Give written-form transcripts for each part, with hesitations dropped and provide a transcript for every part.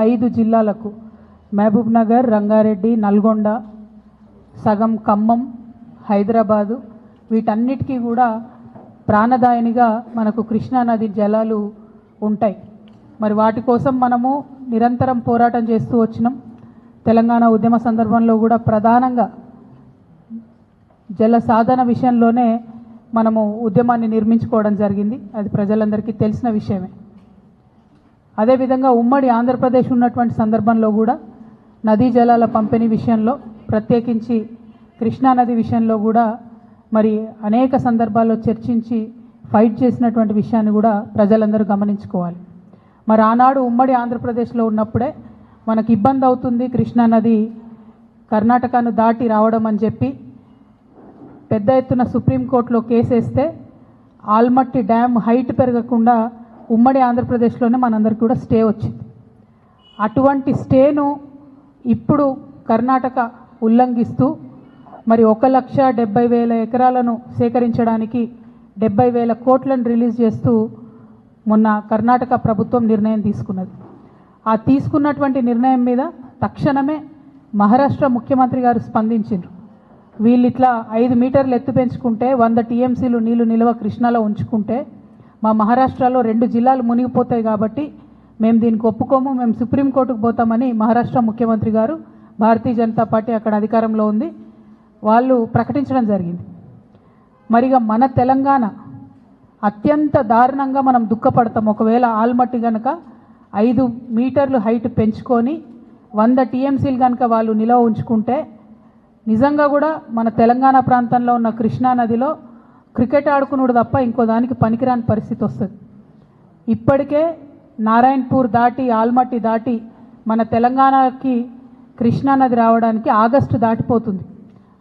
5 జిల్లాలకు మహబూబ్ నగర్, రంగారెడ్డి, నల్గొండ, సగం ఖమ్మం, హైదరాబాదు వీటన్నిటికీ కూడా ప్రాణదాయనిగా మనకు కృష్ణానది జలాలు ఉంటాయి. మరి వాటి కోసం మనము నిరంతరం పోరాటం చేస్తూ వచ్చినాం. తెలంగాణ ఉద్యమ సందర్భంలో కూడా ప్రధానంగా జల సాధన విషయంలోనే మనము ఉద్యమాన్ని నిర్మించుకోవడం జరిగింది. అది ప్రజలందరికీ తెలిసిన విషయమే. అదేవిధంగా ఉమ్మడి ఆంధ్రప్రదేశ్ ఉన్నటువంటి సందర్భంలో కూడా నదీ జలాల పంపిణీ విషయంలో, ప్రత్యేకించి కృష్ణానది విషయంలో కూడా మరి అనేక సందర్భాల్లో చర్చించి ఫైట్ చేసినటువంటి విషయాన్ని కూడా ప్రజలందరూ గమనించుకోవాలి. మరి ఆనాడు ఉమ్మడి ఆంధ్రప్రదేశ్లో ఉన్నప్పుడే మనకు ఇబ్బంది అవుతుంది కృష్ణానది కర్ణాటకను దాటి రావడం అని చెప్పి పెద్ద ఎత్తున సుప్రీంకోర్టులో కేసేస్తే ఆల్మట్టి డ్యామ్ హైట్ పెరగకుండా ఉమ్మడి ఆంధ్రప్రదేశ్లోనే మనందరికీ కూడా స్టే వచ్చింది. అటువంటి స్టేను ఇప్పుడు కర్ణాటక ఉల్లంఘిస్తూ మరి 1,70,000 ఎకరాలను సేకరించడానికి 70,000 కోట్లను రిలీజ్ చేస్తూ మొన్న కర్ణాటక ప్రభుత్వం నిర్ణయం తీసుకున్నది. ఆ తీసుకున్నటువంటి నిర్ణయం మీద తక్షణమే మహారాష్ట్ర ముఖ్యమంత్రి గారు స్పందించారు. వీళ్ళు ఇట్లా 5 మీటర్లు ఎత్తు పెంచుకుంటే 100 టీఎంసీలు నీళ్లు నిల్వ కృష్ణాలో ఉంచుకుంటే మా మహారాష్ట్రలో 2 జిల్లాలు మునిగిపోతాయి కాబట్టి మేము దీనికి ఒప్పుకోము, మేము సుప్రీంకోర్టుకు పోతామని మహారాష్ట్ర ముఖ్యమంత్రి గారు, భారతీయ జనతా పార్టీ అక్కడ అధికారంలో ఉంది, వాళ్ళు ప్రకటించడం జరిగింది. మరిగా మన తెలంగాణ అత్యంత దారుణంగా మనం దుఃఖపడతాం. ఒకవేళ ఆల్మట్టి కనుక 5 మీటర్లు హైట్ పెంచుకొని 100 టీఎంసీలు కనుక వాళ్ళు నిల్వ ఉంచుకుంటే నిజంగా కూడా మన తెలంగాణ ప్రాంతంలో ఉన్న కృష్ణానదిలో క్రికెట్ ఆడుకున్నాడు తప్ప ఇంకో దానికి పనికిరాని పరిస్థితి వస్తుంది. ఇప్పటికే నారాయణపూర్ దాటి ఆల్మట్టి దాటి మన తెలంగాణకి కృష్ణానది రావడానికి ఆగస్టు దాటిపోతుంది.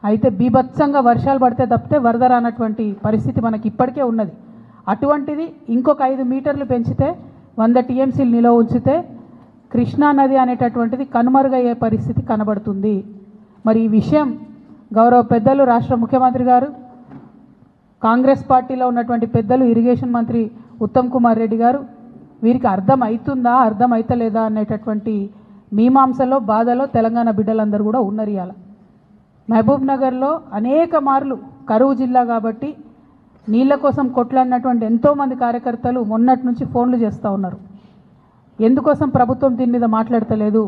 అయితే బీభత్సంగా వర్షాలు పడితే తప్పితే వరద రానటువంటి పరిస్థితి మనకి ఇప్పటికే ఉన్నది. అటువంటిది ఇంకొక 5 మీటర్లు పెంచితే 100 టీఎంసీలు నిల్వ ఉంచితే కృష్ణానది అనేటటువంటిది కనుమరుగయ్యే పరిస్థితి కనబడుతుంది. మరి ఈ విషయం గౌరవ పెద్దలు రాష్ట్ర ముఖ్యమంత్రి గారు, కాంగ్రెస్ పార్టీలో ఉన్నటువంటి పెద్దలు, ఇరిగేషన్ మంత్రి ఉత్తమ్ కుమార్ రెడ్డి గారు వీరికి అర్థం అవుతుందా అర్థం అవుతలేదా అనేటటువంటి మీమాంసలో బాధలో తెలంగాణ బిడ్డలందరూ కూడా ఉన్నారు. ఇవాళ మహబూబ్ నగర్లో అనేక మార్లు కరువు జిల్లా కాబట్టి నీళ్ల కోసం కొట్లాడినటువంటి ఎంతోమంది కార్యకర్తలు మొన్నటి నుంచి ఫోన్లు చేస్తూ ఉన్నారు. ఎందుకోసం ప్రభుత్వం దీని మీద మాట్లాడతలేదు,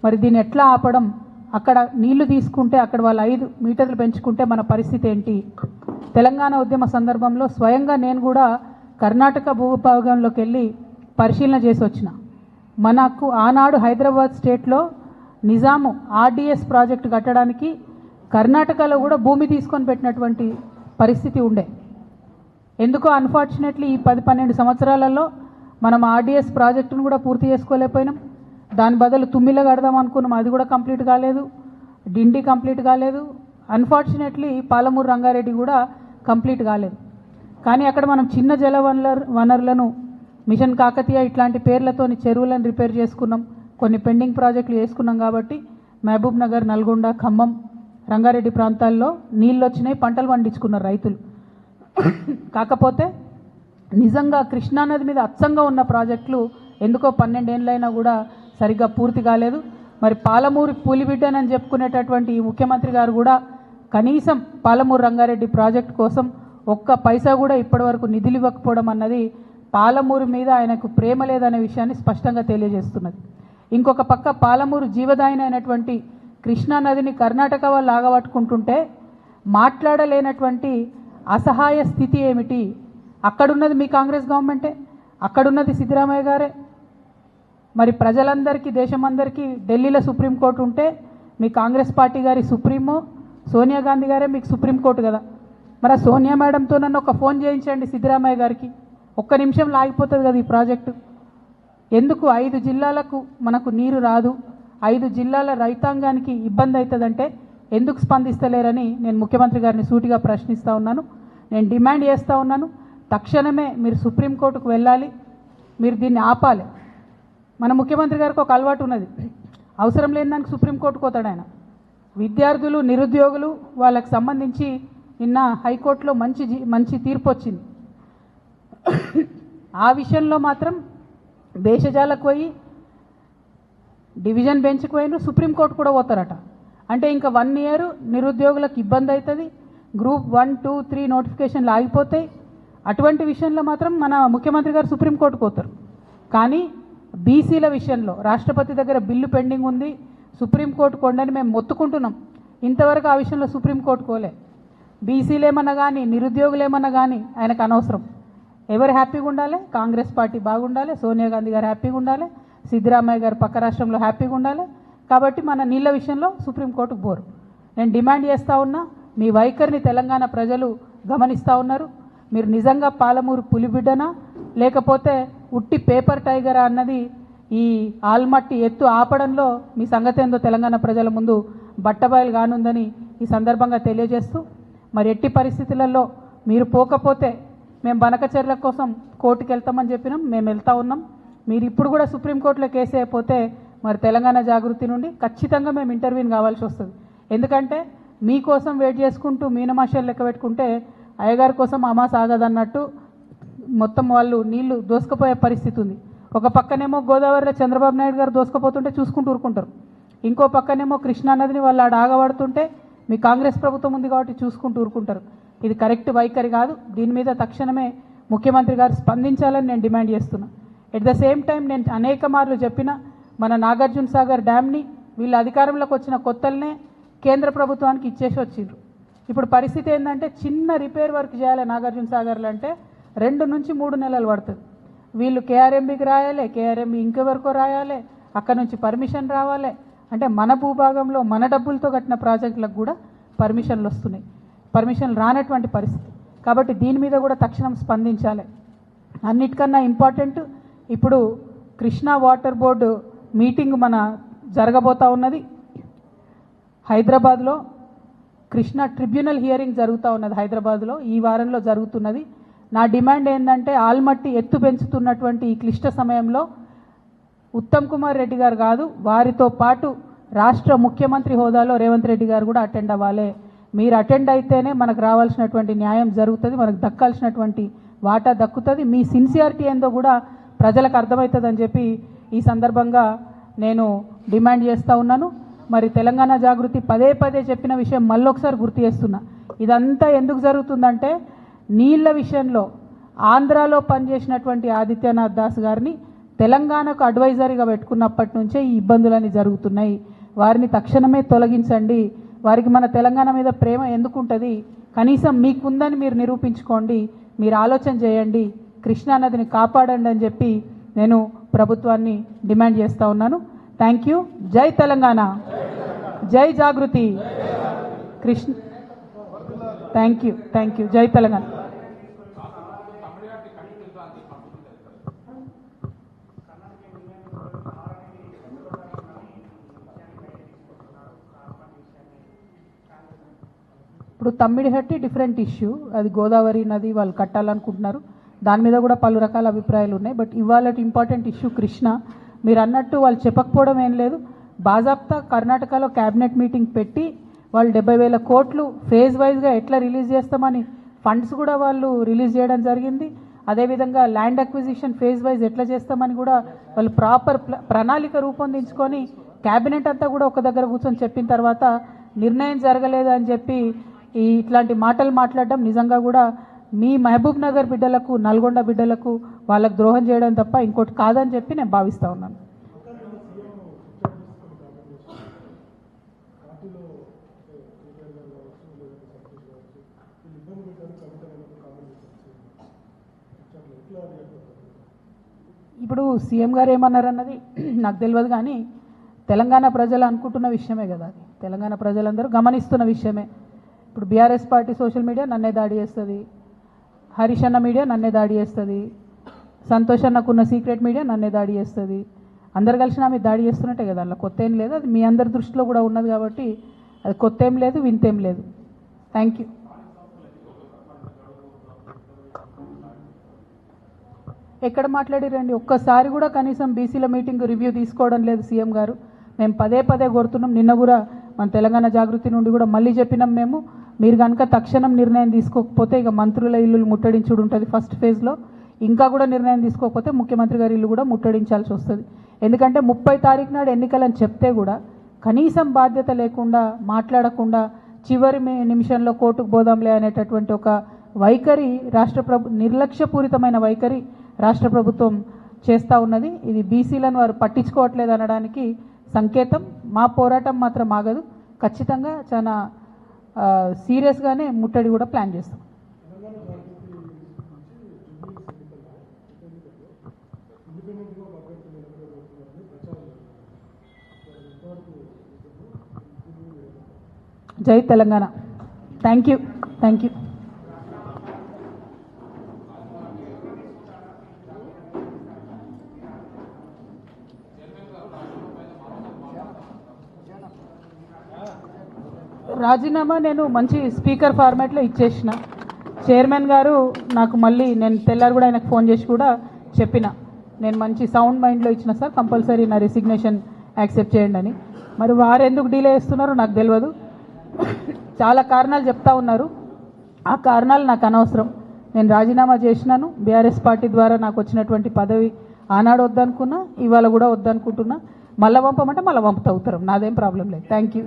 మరి దీన్ని ఎట్లా ఆపడం, అక్కడ నీళ్లు తీసుకుంటే అక్కడ వాళ్ళు 5 మీటర్లు పెంచుకుంటే మన పరిస్థితి ఏంటి. తెలంగాణ ఉద్యమ సందర్భంలో స్వయంగా నేను కూడా కర్ణాటక భూభాగంలోకి వెళ్ళి పరిశీలన చేసి వచ్చిన. మనకు ఆనాడు హైదరాబాద్ స్టేట్లో నిజాము ఆర్డీఎస్ ప్రాజెక్టు కట్టడానికి కర్ణాటకలో కూడా భూమి తీసుకొని పెట్టినటువంటి పరిస్థితి ఉండే. ఎందుకో అన్ఫార్చునేట్లీ ఈ 10-12 సంవత్సరాలలో మనం ఆర్డీఎస్ ప్రాజెక్టును కూడా పూర్తి చేసుకోలేకపోయినాం. దాని బదులు తుమ్మిల కడదాం అనుకున్నాం, అది కూడా కంప్లీట్ కాలేదు. డిండి కంప్లీట్ కాలేదు. అన్ఫార్చునేట్లీ పాలమూరు రంగారెడ్డి కూడా కంప్లీట్ కాలేదు. కానీ అక్కడ మనం చిన్న జల వనరులను మిషన్ కాకతీయ ఇట్లాంటి పేర్లతోని చెరువులను రిపేర్ చేసుకున్నాం, కొన్ని పెండింగ్ ప్రాజెక్టులు చేసుకున్నాం. కాబట్టి మహబూబ్ నగర్, నల్గొండ, ఖమ్మం, రంగారెడ్డి ప్రాంతాల్లో నీళ్ళు వచ్చినాయి, పంటలు పండించుకున్నారు రైతులు. కాకపోతే నిజంగా కృష్ణానది మీద అచ్చంగా ఉన్న ప్రాజెక్టులు ఎందుకో 12 ఏళ్ళైనా కూడా సరిగ్గా పూర్తి కాలేదు. మరి పాలమూరు పూలిబిడ్డనని చెప్పుకునేటటువంటి ఈ ముఖ్యమంత్రి గారు కూడా కనీసం పాలమూరు రంగారెడ్డి ప్రాజెక్టు కోసం ఒక్క పైసా కూడా ఇప్పటివరకు నిధులు ఇవ్వకపోవడం అన్నది పాలమూరు మీద ఆయనకు ప్రేమ లేదనే విషయాన్ని స్పష్టంగా తెలియజేస్తున్నది. ఇంకొక పక్క పాలమూరు జీవదాయిని అయినటువంటి కృష్ణానదిని కర్ణాటక వాళ్ళు ఆగబట్టుకుంటుంటే మాట్లాడలేనటువంటి అసహాయ స్థితి ఏమిటి. అక్కడున్నది మీ కాంగ్రెస్ గవర్నమెంటే, అక్కడున్నది సిద్ధరామయ్య గారే. మరి ప్రజలందరికీ, దేశమందరికీ ఢిల్లీలో సుప్రీంకోర్టు ఉంటే మీ కాంగ్రెస్ పార్టీ గారి సుప్రీమో సోనియా గాంధీ గారే మీకు సుప్రీంకోర్టు కదా. మరి ఆ సోనియా మేడంతో నన్ను ఒక ఫోన్ చేయించండి సిద్ధరామయ్య గారికి, ఒక్క నిమిషంలో ఆగిపోతుంది కదా ఈ ప్రాజెక్టు. ఎందుకు 5 జిల్లాలకు మనకు నీరు రాదు, 5 జిల్లాల రైతాంగానికి ఇబ్బంది అవుతుందంటే ఎందుకు స్పందిస్తలేరని నేను ముఖ్యమంత్రి గారిని సూటిగా ప్రశ్నిస్తూ ఉన్నాను. నేను డిమాండ్ చేస్తూ ఉన్నాను, తక్షణమే మీరు సుప్రీంకోర్టుకు వెళ్ళాలి, మీరు దీన్ని ఆపాలి. మన ముఖ్యమంత్రి గారికి ఒక అలవాటు ఉన్నది, అవసరం లేని దానికి సుప్రీంకోర్టుకు పోతాడు ఆయన. విద్యార్థులు, నిరుద్యోగులు వాళ్ళకి సంబంధించి నిన్న హైకోర్టులో మంచి తీర్పు వచ్చింది. ఆ విషయంలో మాత్రం భేషజాలకు పోయి డివిజన్ బెంచ్కి పోయిన సుప్రీంకోర్టు కూడా పోతారట. అంటే ఇంకా 1 ఇయర్ నిరుద్యోగులకు ఇబ్బంది అవుతుంది. గ్రూప్ 1, 2, 3 నోటిఫికేషన్లు ఆగిపోతాయి. అటువంటి విషయంలో మాత్రం మన ముఖ్యమంత్రి గారు సుప్రీంకోర్టుకు పోతారు. కానీ బీసీల విషయంలో రాష్ట్రపతి దగ్గర బిల్లు పెండింగ్ ఉంది, సుప్రీంకోర్టు కొండని మేము మొత్తుకుంటున్నాం. ఇంతవరకు ఆ విషయంలో సుప్రీంకోర్టు కోలే. బీసీలు ఏమన్నా కానీ, నిరుద్యోగులు ఏమన్నా కానీ ఆయనకు అనవసరం. ఎవరు హ్యాపీగా ఉండాలి? కాంగ్రెస్ పార్టీ బాగుండాలి, సోనియా గాంధీ గారు హ్యాపీగా ఉండాలి, సిద్ధరామయ్య గారు పక్క రాష్ట్రంలో హ్యాపీగా ఉండాలి. కాబట్టి మన నీళ్ళ విషయంలో సుప్రీంకోర్టుకు పోరు. నేను డిమాండ్ చేస్తూ ఉన్నా, మీ వైఖరిని తెలంగాణ ప్రజలు గమనిస్తూ ఉన్నారు. మీరు నిజంగా పాలమూరు పులిబిడ్డనా లేకపోతే ఉట్టి పేపర్ టైగరా అన్నది ఈ ఆల్మట్టి ఎత్తు ఆపడంలో మీ సంగతి ఏందో తెలంగాణ ప్రజల ముందు బట్టబయలు కానుందని ఈ సందర్భంగా తెలియజేస్తూ, మరి ఎట్టి పరిస్థితులలో మీరు పోకపోతే మేము బనకచర్ల కోసం కోర్టుకు వెళ్తామని చెప్పినాం. మేము వెళ్తూ ఉన్నాం. మీరు ఇప్పుడు కూడా సుప్రీంకోర్టులో కేసు అయిపోతే మరి తెలంగాణ జాగృతి నుండి ఖచ్చితంగా మేము ఇంటర్వ్యూని కావాల్సి వస్తుంది. ఎందుకంటే మీకోసం వెయిట్ చేసుకుంటూ మీనమాషాలు లెక్క పెట్టుకుంటే అయ్యగారి కోసం అమాస ఆగదన్నట్టు మొత్తం వాళ్ళు నీళ్లు దోసుకుపోయే పరిస్థితి ఉంది. ఒక పక్కనేమో గోదావరిలో చంద్రబాబు నాయుడు గారు దోసుకుపోతుంటే చూసుకుంటూ ఊరుకుంటారు. ఇంకో పక్కనేమో కృష్ణా నదిని వాళ్ళు ఆడ ఆగబడుతుంటే మీ కాంగ్రెస్ ప్రభుత్వం ఉంది కాబట్టి చూసుకుంటూ ఊరుకుంటారు. ఇది కరెక్ట్ వైఖరి కాదు. దీని మీద తక్షణమే ముఖ్యమంత్రి గారు స్పందించాలని నేను డిమాండ్ చేస్తున్నా. ఎట్ ద సేమ్ టైం నేను అనేక మార్లు చెప్పిన మన నాగార్జున సాగర్ డ్యామ్ని వీళ్ళు అధికారంలోకి వచ్చిన కొత్తలనే కేంద్ర ప్రభుత్వానికి ఇచ్చేసి వచ్చిండ్రు. ఇప్పుడు పరిస్థితి ఏంటంటే చిన్న రిపేర్ వర్క్ చేయాలి నాగార్జున సాగర్లో అంటే 2 నుంచి 3 నెలలు పడుతుంది. వీళ్ళు కేఆర్ఎంబీకి రాయాలి, కేఆర్ఎంబీ ఇంకెవరికో రాయాలి, అక్కడ నుంచి పర్మిషన్ రావాలి. అంటే మన భూభాగంలో మన డబ్బులతో కట్టిన ప్రాజెక్టులకు కూడా పర్మిషన్లు వస్తున్నాయి. పర్మిషన్లు రానటువంటి పరిస్థితి. కాబట్టి దీని మీద కూడా తక్షణం స్పందించాలి. అన్నిటికన్నా ఇంపార్టెంట్ ఇప్పుడు కృష్ణా వాటర్ బోర్డు మీటింగ్ మన జరగబోతా ఉన్నది హైదరాబాద్లో. కృష్ణా ట్రిబ్యునల్ హియరింగ్ జరుగుతూ ఉన్నది హైదరాబాద్లో, ఈ వారంలో జరుగుతున్నది. నా డిమాండ్ ఏంటంటే ఆల్మట్టి ఎత్తు పెంచుతున్నటువంటి ఈ క్లిష్ట సమయంలో ఉత్తమ్ కుమార్ రెడ్డి గారు కాదు, వారితో పాటు రాష్ట్ర ముఖ్యమంత్రి హోదాలో రేవంత్ రెడ్డి గారు కూడా అటెండ్ అవ్వాలి. మీరు అటెండ్ అయితేనే మనకు రావాల్సినటువంటి న్యాయం జరుగుతుంది, మనకు దక్కాల్సినటువంటి వాటా దక్కుతుంది. మీ సిన్సియారిటీ ఏందో కూడా ప్రజలకు అర్థమవుతుందని చెప్పి ఈ సందర్భంగా నేను డిమాండ్ చేస్తూ ఉన్నాను. మరి తెలంగాణ జాగృతి పదే పదే చెప్పిన విషయం మళ్ళొకసారి గుర్తు చేస్తున్నా. ఇదంతా ఎందుకు జరుగుతుందంటే నీళ్ల విషయంలో ఆంధ్రాలో పనిచేసినటువంటి ఆదిత్యనాథ్ దాస్ గారిని తెలంగాణకు అడ్వైజరీగా పెట్టుకున్నప్పటి నుంచే ఈ ఇబ్బందులన్నీ జరుగుతున్నాయి. వారిని తక్షణమే తొలగించండి. వారికి మన తెలంగాణ మీద ప్రేమ ఎందుకుంటుంది? కనీసం మీకుందని మీరు నిరూపించుకోండి, మీరు ఆలోచన చేయండి, కృష్ణానదిని కాపాడండి అని చెప్పి నేను ప్రభుత్వాన్ని డిమాండ్ చేస్తూ ఉన్నాను. Thank you. జై తెలంగాణ, జై జాగృతి. Krishna thank you. జై తెలంగాణ. ఇప్పుడు తమ్మిడిహట్టి డిఫరెంట్ ఇష్యూ, అది గోదావరి నది వాళ్ళు కట్టాలనుకుంటున్నారు. దాని మీద కూడా పలు రకాల అభిప్రాయాలు ఉన్నాయి. బట్ ఇవాళ ఇంపార్టెంట్ ఇష్యూ కృష్ణ. మీరు అన్నట్టు వాళ్ళు చెప్పకపోవడం ఏం లేదు. బాజాప్తా కర్ణాటకలో క్యాబినెట్ మీటింగ్ పెట్టి వాళ్ళు 70,000 కోట్లు ఫేజ్ వైజ్గా ఎట్లా రిలీజ్ చేస్తామని ఫండ్స్ కూడా వాళ్ళు రిలీజ్ చేయడం జరిగింది. అదేవిధంగా ల్యాండ్ అక్విజిషన్ ఫేజ్ వైజ్ ఎట్లా చేస్తామని కూడా వాళ్ళు ప్రాపర్ ప్రణాళిక రూపొందించుకొని క్యాబినెట్ అంతా కూడా ఒక దగ్గర కూర్చొని చెప్పిన తర్వాత నిర్ణయం జరగలేదు అని చెప్పి ఇట్లాంటి మాటలు మాట్లాడడం నిజంగా కూడా మీ మహబూబ్ నగర్ బిడ్డలకు, నల్గొండ బిడ్డలకు వాళ్ళకు ద్రోహం చేయడం తప్ప ఇంకోటి కాదని చెప్పి నేను భావిస్తూ ఉన్నాను. ఇప్పుడు సీఎం గారు ఏమన్నారన్నది నాకు తెలియదు, కానీ తెలంగాణ ప్రజలు అనుకుంటున్న విషయమే కదా అది. తెలంగాణ ప్రజలందరూ గమనిస్తున్న విషయమే. ఇప్పుడు బీఆర్ఎస్ పార్టీ సోషల్ మీడియా నన్నే దాడి చేస్తుంది, హరీష్ అన్న మీడియా నన్నే దాడి చేస్తుంది, సంతోష్ అన్నకున్న సీక్రెట్ మీడియా నన్నే దాడి చేస్తుంది. అందరు కలిసి నా మీద దాడి చేస్తున్నట్టే కదా, అలా కొత్త ఏం లేదు. అది మీ అందరి దృష్టిలో కూడా ఉన్నది కాబట్టి అది కొత్త ఏం లేదు, వింతేం లేదు. Thank you. ఎక్కడ మాట్లాడిరండి? ఒక్కసారి కూడా కనీసం బీసీల మీటింగ్ రివ్యూ తీసుకోవడం లేదు సీఎం గారు. మేము పదే పదే కోరుతున్నాం. నిన్న కూడా మన తెలంగాణ జాగృతి నుండి కూడా మళ్ళీ చెప్పినాం మేము, మీరు కనుక తక్షణం నిర్ణయం తీసుకోకపోతే ఇక మంత్రుల ఇల్లులు ముట్టడించుడు ఉంటుంది ఫస్ట్ ఫేజ్లో. ఇంకా కూడా నిర్ణయం తీసుకోకపోతే ముఖ్యమంత్రి గారి ఇల్లు కూడా ముట్టడించాల్సి వస్తుంది. ఎందుకంటే 30 తారీఖు నాడు ఎన్నికలని చెప్తే కూడా కనీసం బాధ్యత లేకుండా మాట్లాడకుండా చివరి నిమిషంలో కోర్టుకు పోదాంలే అనేటటువంటి ఒక వైఖరి నిర్లక్ష్యపూరితమైన వైఖరి రాష్ట్ర ప్రభుత్వం చేస్తూ ఉన్నది. ఇది బీసీలను వారు పట్టించుకోవట్లేదు అనడానికి సంకేతం. మా పోరాటం మాత్రం ఆగదు. ఖచ్చితంగా చాలా సీరియస్గానే ముట్టడి కూడా ప్లాన్ చేస్తాం. జై తెలంగాణ. Thank you. రాజీనామా నేను మంచి స్పీకర్ ఫార్మాట్లో ఇచ్చేసిన. చైర్మన్ గారు నాకు మళ్ళీ నేను తెల్లారు కూడా ఆయనకు ఫోన్ చేసి కూడా చెప్పిన, నేను మంచి సౌండ్ మైండ్లో ఇచ్చిన సార్, కంపల్సరీ నా రెసిగ్నేషన్ యాక్సెప్ట్ చేయండి అని. మరి వారు ఎందుకు డిలే చేస్తున్నారో నాకు తెలియదు. చాలా కారణాలు చెప్తా ఉన్నారు. ఆ కారణాలు నాకు అనవసరం. నేను రాజీనామా చేసినాను. బీఆర్ఎస్ పార్టీ ద్వారా నాకు వచ్చినటువంటి పదవి ఆనాడు వద్దనుకున్నా, ఇవాళ కూడా వద్దనుకుంటున్నా. మళ్ళీ పంపమంటే మళ్ళీ పంపుతా ఉత్తరం, నాదేం ప్రాబ్లం లేదు. Thank you.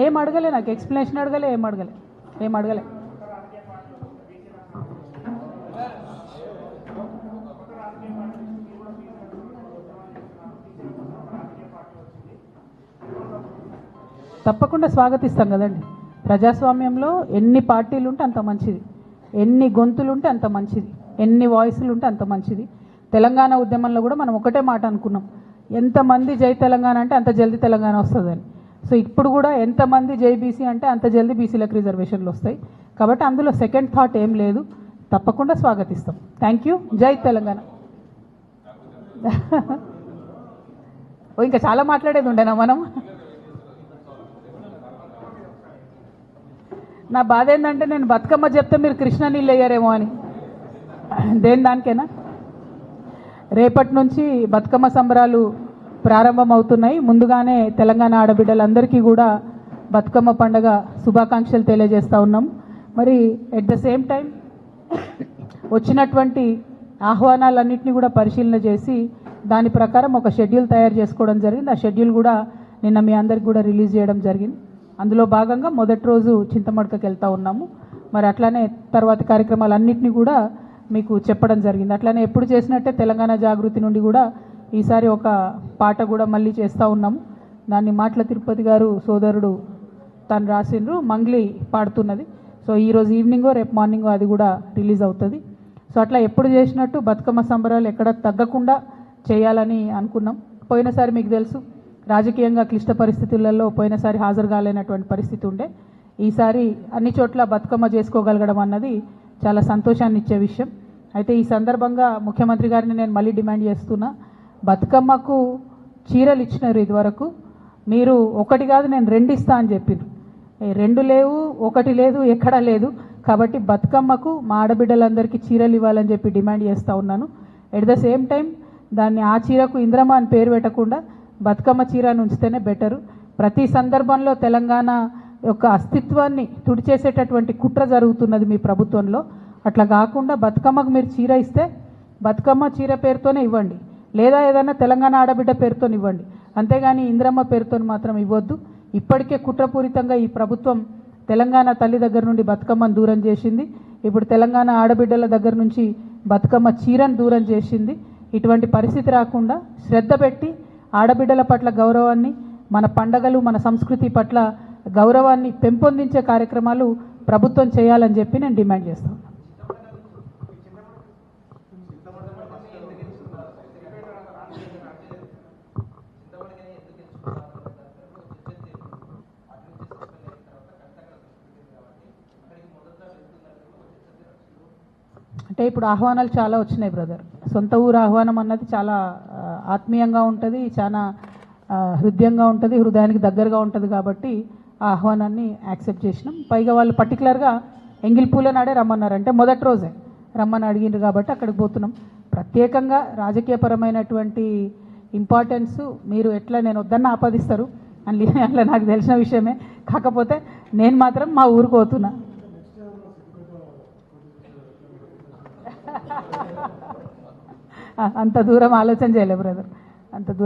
ఏం అడగలే, నాకు ఎక్స్ప్లెనేషన్ అడగలే, ఏం అడగలే. తప్పకుండా స్వాగతిస్తాం కదండి. ప్రజాస్వామ్యంలో ఎన్ని పార్టీలు ఉంటే అంత మంచిది, ఎన్ని గొంతులు ఉంటే అంత మంచిది, ఎన్ని వాయిస్లు ఉంటే అంత మంచిది. తెలంగాణ ఉద్యమంలో కూడా మనం ఒకటే మాట అనుకున్నాం, ఎంతమంది జై తెలంగాణ అంటే అంత జల్దీ తెలంగాణ వస్తుందని. సో ఇప్పుడు కూడా ఎంతమంది జై బీసీ అంటే అంత జల్దీ బీసీలకు రిజర్వేషన్లు వస్తాయి. కాబట్టి అందులో సెకండ్ థాట్ ఏం లేదు. తప్పకుండా స్వాగతిస్తాం. Thank you. జై తెలంగాణ. ఇంకా చాలా మాట్లాడేది ఉండేనా మనం. నా బాధ ఏంటంటే నేను బతుకమ్మ చెప్తే మీరు కృష్ణ నీళ్ళు వేయరేమో అని. దానికేనా. రేపటి నుంచి బతుకమ్మ సంబరాలు ప్రారంభమవుతున్నాయి. ముందుగానే తెలంగాణ ఆడబిడ్డలందరికీ కూడా బతుకమ్మ పండుగ శుభాకాంక్షలు తెలియజేస్తూ ఉన్నాం. మరి ఎట్ ద సేమ్ టైం వచ్చినటువంటి ఆహ్వానాలన్నింటినీ కూడా పరిశీలన చేసి దాని ప్రకారం ఒక షెడ్యూల్ తయారు చేసుకోవడం జరిగింది. ఆ షెడ్యూల్ కూడా నిన్న మీ అందరికి కూడా రిలీజ్ చేయడం జరిగింది. అందులో భాగంగా మొదటి రోజు చింతమడకకి వెళ్తూ ఉన్నాము. మరి అట్లానే తర్వాత కార్యక్రమాలన్నింటినీ కూడా మీకు చెప్పడం జరిగింది. అట్లానే ఎప్పుడు చేసినట్టే తెలంగాణ జాగృతి నుండి కూడా ఈసారి ఒక పాట కూడా మళ్ళీ చేస్తూ ఉన్నాము. దాన్ని మాటల తిరుపతి గారు సోదరుడు తను రాసిండ్రు, మంగ్లీ పాడుతున్నది. సో ఈరోజు ఈవినింగో రేపు మార్నింగో అది కూడా రిలీజ్ అవుతుంది. సో అట్లా ఎప్పుడు చేసినట్టు బతుకమ్మ సంబరాలు ఎక్కడ తగ్గకుండా చేయాలని అనుకున్నాం. పోయినసారి మీకు తెలుసు రాజకీయంగా క్లిష్ట పరిస్థితులలో పోయినసారి హాజరు కాలేనటువంటి పరిస్థితి ఉండే. ఈసారి అన్ని చోట్ల బతుకమ్మ చేసుకోగలగడం అన్నది చాలా సంతోషాన్ని ఇచ్చే విషయం. అయితే ఈ సందర్భంగా ముఖ్యమంత్రి గారిని నేను మళ్ళీ డిమాండ్ చేస్తున్నా, బతుకమ్మకు చీరలు ఇచ్చినారు ఇదివరకు, మీరు ఒకటి కాదు నేను 2 ఇస్తా అని చెప్పారు. 2 లేవు, 1 లేదు, ఎక్కడా లేదు. కాబట్టి బతుకమ్మకు మా ఆడబిడ్డలందరికీ చీరలు ఇవ్వాలని చెప్పి డిమాండ్ చేస్తూ ఉన్నాను. ఎట్ ద సేమ్ టైం దాన్ని ఆ చీరకు ఇంద్రమ్మ అని పేరు పెట్టకుండా బతుకమ్మ చీరను ఉంచితేనే బెటరు. ప్రతి సందర్భంలో తెలంగాణ యొక్క అస్తిత్వాన్ని తుడిచేసేటటువంటి కుట్ర జరుగుతున్నది మీ ప్రభుత్వంలో. అట్లా కాకుండా బతుకమ్మకు మీరు చీర ఇస్తే బతుకమ్మ చీర పేరుతోనే ఇవ్వండి, లేదా ఏదైనా తెలంగాణ ఆడబిడ్డ పేరుతో ఇవ్వండి. అంతేగాని ఇంద్రమ్మ పేరుతో మాత్రం ఇవ్వద్దు. ఇప్పటికే కుట్రపూరితంగా ఈ ప్రభుత్వం తెలంగాణ తల్లి దగ్గర నుండి బతుకమ్మను దూరం చేసింది. ఇప్పుడు తెలంగాణ ఆడబిడ్డల దగ్గర నుంచి బతుకమ్మ చీరను దూరం చేసింది. ఇటువంటి పరిస్థితి రాకుండా శ్రద్ధ పెట్టి ఆడబిడ్డల పట్ల గౌరవాన్ని, మన పండగలు, మన సంస్కృతి పట్ల గౌరవాన్ని పెంపొందించే కార్యక్రమాలు ప్రభుత్వం చేయాలని చెప్పి నేను డిమాండ్ చేస్తాను. అంటే ఇప్పుడు ఆహ్వానాలు చాలా వచ్చినాయి బ్రదర్. సొంత ఊరు ఆహ్వానం అన్నది చాలా ఆత్మీయంగా ఉంటుంది, చాలా హృదయంగా ఉంటుంది, హృదయానికి దగ్గరగా ఉంటుంది. కాబట్టి ఆ ఆహ్వానాన్ని యాక్సెప్ట్ చేసినాం. పైగా వాళ్ళు పర్టికులర్గా ఎంగిల్పూల నాడే రమ్మన్నారు, అంటే మొదటి రోజే రమ్మని అడిగిండ్రు కాబట్టి అక్కడికి పోతున్నాం. ప్రత్యేకంగా రాజకీయపరమైనటువంటి ఇంపార్టెన్స్ మీరు ఎట్లా నేను వద్దన్న ఆపాదిస్తారు అని అట్లా నాకు తెలిసిన విషయమే. కాకపోతే నేను మాత్రం మా ఊరికి పోతున్నా. అంత దూరం ఆలోచన చేయలే బ్రదర్, అంత దూరం